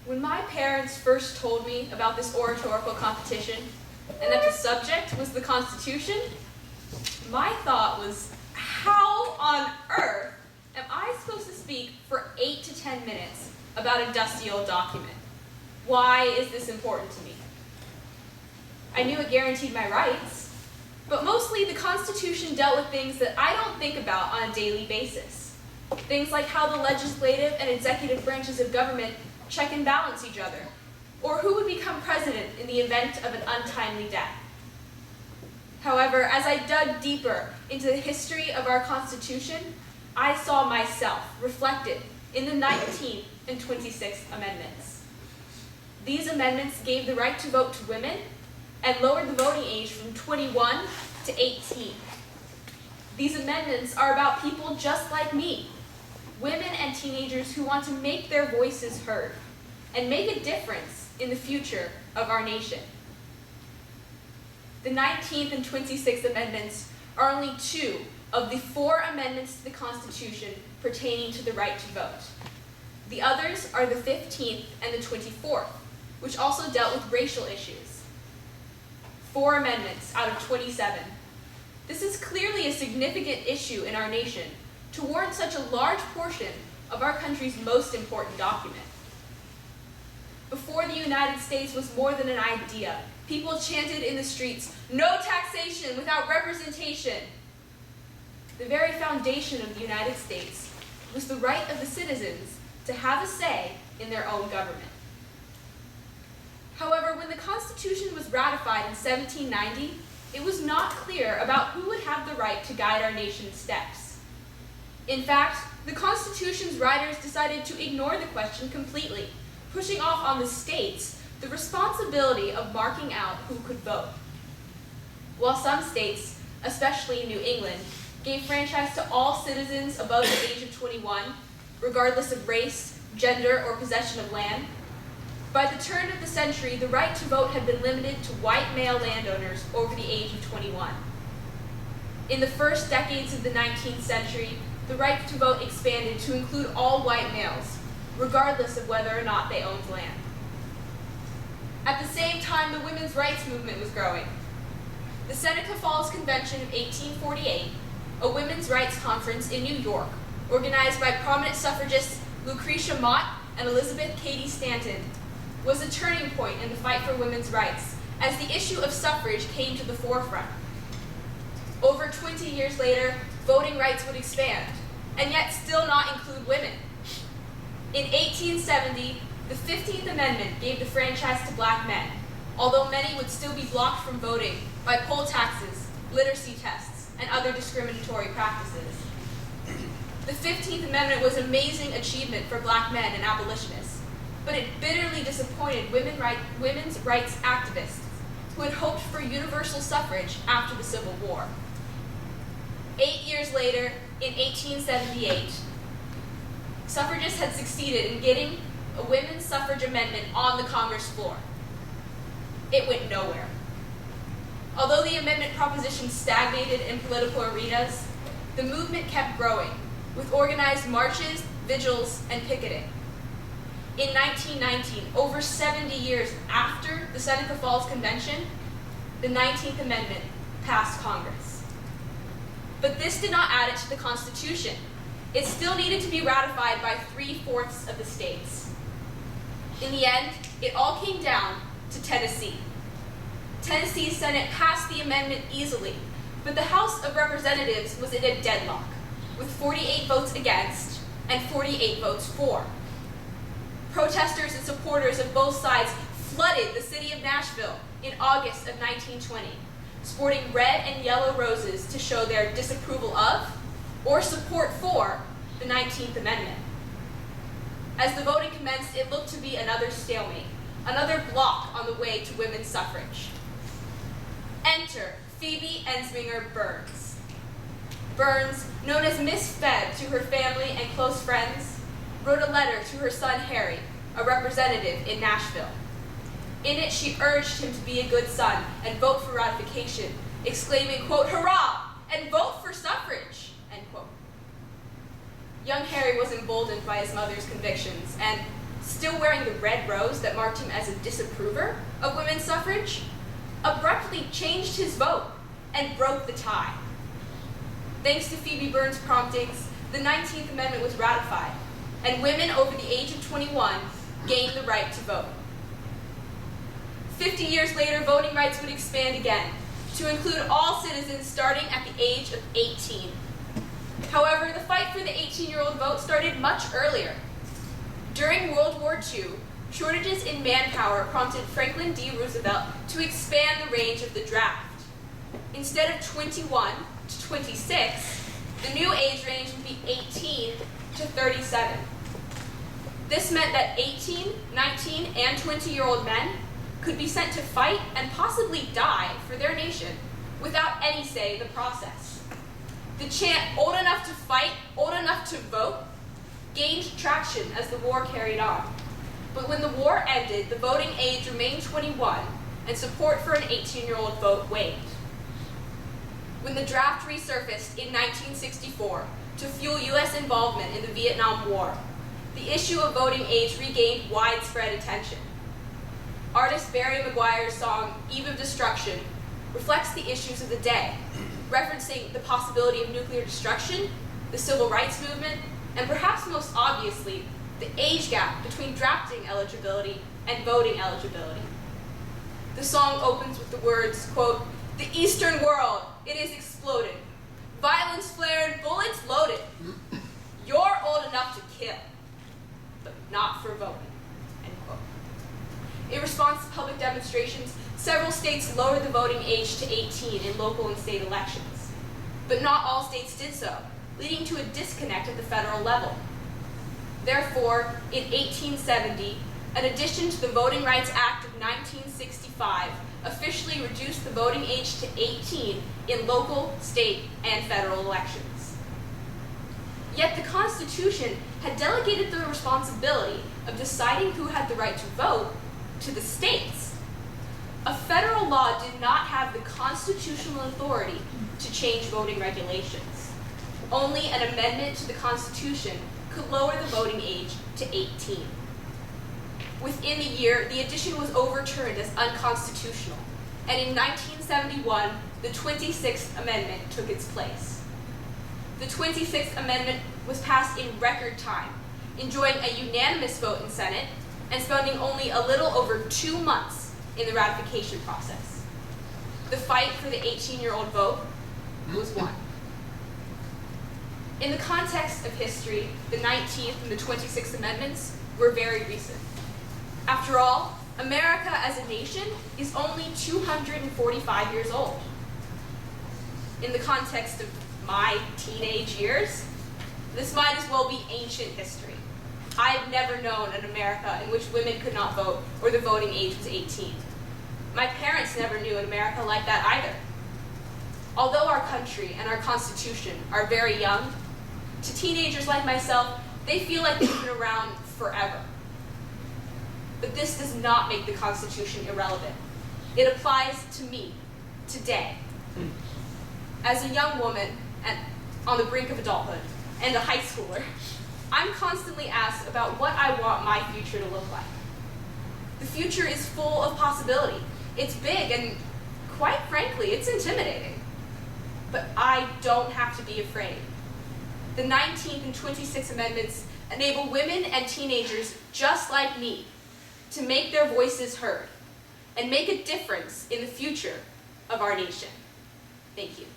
When my parents first told me about this oratorical competition and that the subject was the Constitution, my thought was, how on earth am I supposed to speak for 8 to 10 minutes about a dusty old document? Why is this important to me? I knew it guaranteed my rights, but mostly the Constitution dealt with things that I don't think about on a daily basis. Things like how the legislative and executive branches of government check and balance each other, or who would become president in the event of an untimely death. However, as I dug deeper into the history of our Constitution, I saw myself reflected in the 19th and 26th Amendments. These amendments gave the right to vote to women and lowered the voting age from 21 to 18. These amendments are about people just like me, women and teenagers who want to make their voices heard and make a difference in the future of our nation. The 19th and 26th Amendments are only 2 of the 4 amendments to the Constitution pertaining to the right to vote. The others are the 15th and the 24th, which also dealt with racial issues. 4 amendments out of 27. This is clearly a significant issue in our nation to warrant such a large portion of our country's most important document. Before the United States was more than an idea, people chanted in the streets, "No taxation without representation." The very foundation of the United States was the right of the citizens to have a say in their own government. However, when the Constitution was ratified in 1790, it was not clear about who would have the right to guide our nation's steps. In fact, the Constitution's writers decided to ignore the question completely, pushing off on the states the responsibility of marking out who could vote. While some states, especially New England, gave franchise to all citizens above the age of 21, regardless of race, gender, or possession of land, by the turn of the century, the right to vote had been limited to white male landowners over the age of 21. In the first decades of the 19th century, the right to vote expanded to include all white males, regardless of whether or not they owned land. At the same time, the women's rights movement was growing. The Seneca Falls Convention of 1848, a women's rights conference in New York, organized by prominent suffragists Lucretia Mott and Elizabeth Cady Stanton, was a turning point in the fight for women's rights as the issue of suffrage came to the forefront. Over 20 years later, voting rights would expand, and yet still not include women. In 1870, the 15th Amendment gave the franchise to black men, although many would still be blocked from voting by poll taxes, literacy tests, and other discriminatory practices. The 15th Amendment was an amazing achievement for black men and abolitionists, but it bitterly disappointed women's rights activists who had hoped for universal suffrage after the Civil War. 8 years later, in 1878, suffragists had succeeded in getting a women's suffrage amendment on the Congress floor. It went nowhere. Although the amendment proposition stagnated in political arenas, the movement kept growing, with organized marches, vigils, and picketing. In 1919, over 70 years after the Seneca Falls Convention, the 19th Amendment passed Congress. But this did not add it to the Constitution. It still needed to be ratified by 3/4 of the states. In the end, it all came down to Tennessee. Tennessee's Senate passed the amendment easily, but the House of Representatives was in a deadlock, with 48 votes against and 48 votes for. Protesters and supporters of both sides flooded the city of Nashville in August of 1920, sporting red and yellow roses to show their disapproval of or support for the 19th Amendment. As the voting commenced, it looked to be another stalemate, another block on the way to women's suffrage. Enter Phoebe Ensminger Burns. Burns, known as Miss Fed to her family and close friends, wrote a letter to her son Harry, a representative in Nashville. In it, she urged him to be a good son and vote for ratification, exclaiming, quote, "Hurrah, and vote for suffrage," end quote. Young Harry was emboldened by his mother's convictions and, still wearing the red rose that marked him as a disapprover of women's suffrage, abruptly changed his vote and broke the tie. Thanks to Phoebe Burns' promptings, the 19th Amendment was ratified, and women over the age of 21 gained the right to vote. 50 years later, voting rights would expand again to include all citizens starting at the age of 18. However, the fight for the 18-year-old vote started much earlier. During World War II, shortages in manpower prompted Franklin D. Roosevelt to expand the range of the draft. Instead of 21 to 26, the new age range would be 18 to 37. This meant that 18, 19, and 20-year-old men could be sent to fight and possibly die for their nation without any say in the process. The chant, "old enough to fight, old enough to vote," gained traction as the war carried on. But when the war ended, the voting age remained 21, and support for an 18-year-old vote waned. When the draft resurfaced in 1964 to fuel U.S. involvement in the Vietnam War, the issue of voting age regained widespread attention. Artist Barry McGuire's song, "Eve of Destruction," reflects the issues of the day, referencing the possibility of nuclear destruction, the civil rights movement, and perhaps most obviously, the age gap between drafting eligibility and voting eligibility. The song opens with the words, quote, "The Eastern world, it is exploded. Violence flared, bullets loaded. You're old enough to kill, but not for voting," end quote. In response to public demonstrations, several states lowered the voting age to 18 in local and state elections. But not all states did so, leading to a disconnect at the federal level. Therefore, in 1870, an addition to the Voting Rights Act of 1965 officially reduced the voting age to 18 in local, state, and federal elections. Yet the Constitution had delegated the responsibility of deciding who had the right to vote to the states. A federal law did not have the constitutional authority to change voting regulations. Only an amendment to the Constitution could lower the voting age to 18. Within a year, the addition was overturned as unconstitutional, and in 1971, the 26th Amendment took its place. The 26th Amendment was passed in record time, enjoying a unanimous vote in Senate and spending only a little over 2 months in the ratification process. The fight for the 18-year-old vote was won. In the context of history, the 19th and the 26th Amendments were very recent. After all, America as a nation is only 245 years old. In the context of my teenage years, this might as well be ancient history. I've never known an America in which women could not vote or the voting age was 18. My parents never knew an America like that either. Although our country and our Constitution are very young, to teenagers like myself, they feel like they've been around forever. But this does not make the Constitution irrelevant. It applies to me, today. As a young woman on the brink of adulthood and a high schooler, I'm constantly asked about what I want my future to look like. The future is full of possibility. It's big and, quite frankly, it's intimidating. But I don't have to be afraid. The 19th and 26th Amendments enable women and teenagers just like me to make their voices heard and make a difference in the future of our nation. Thank you.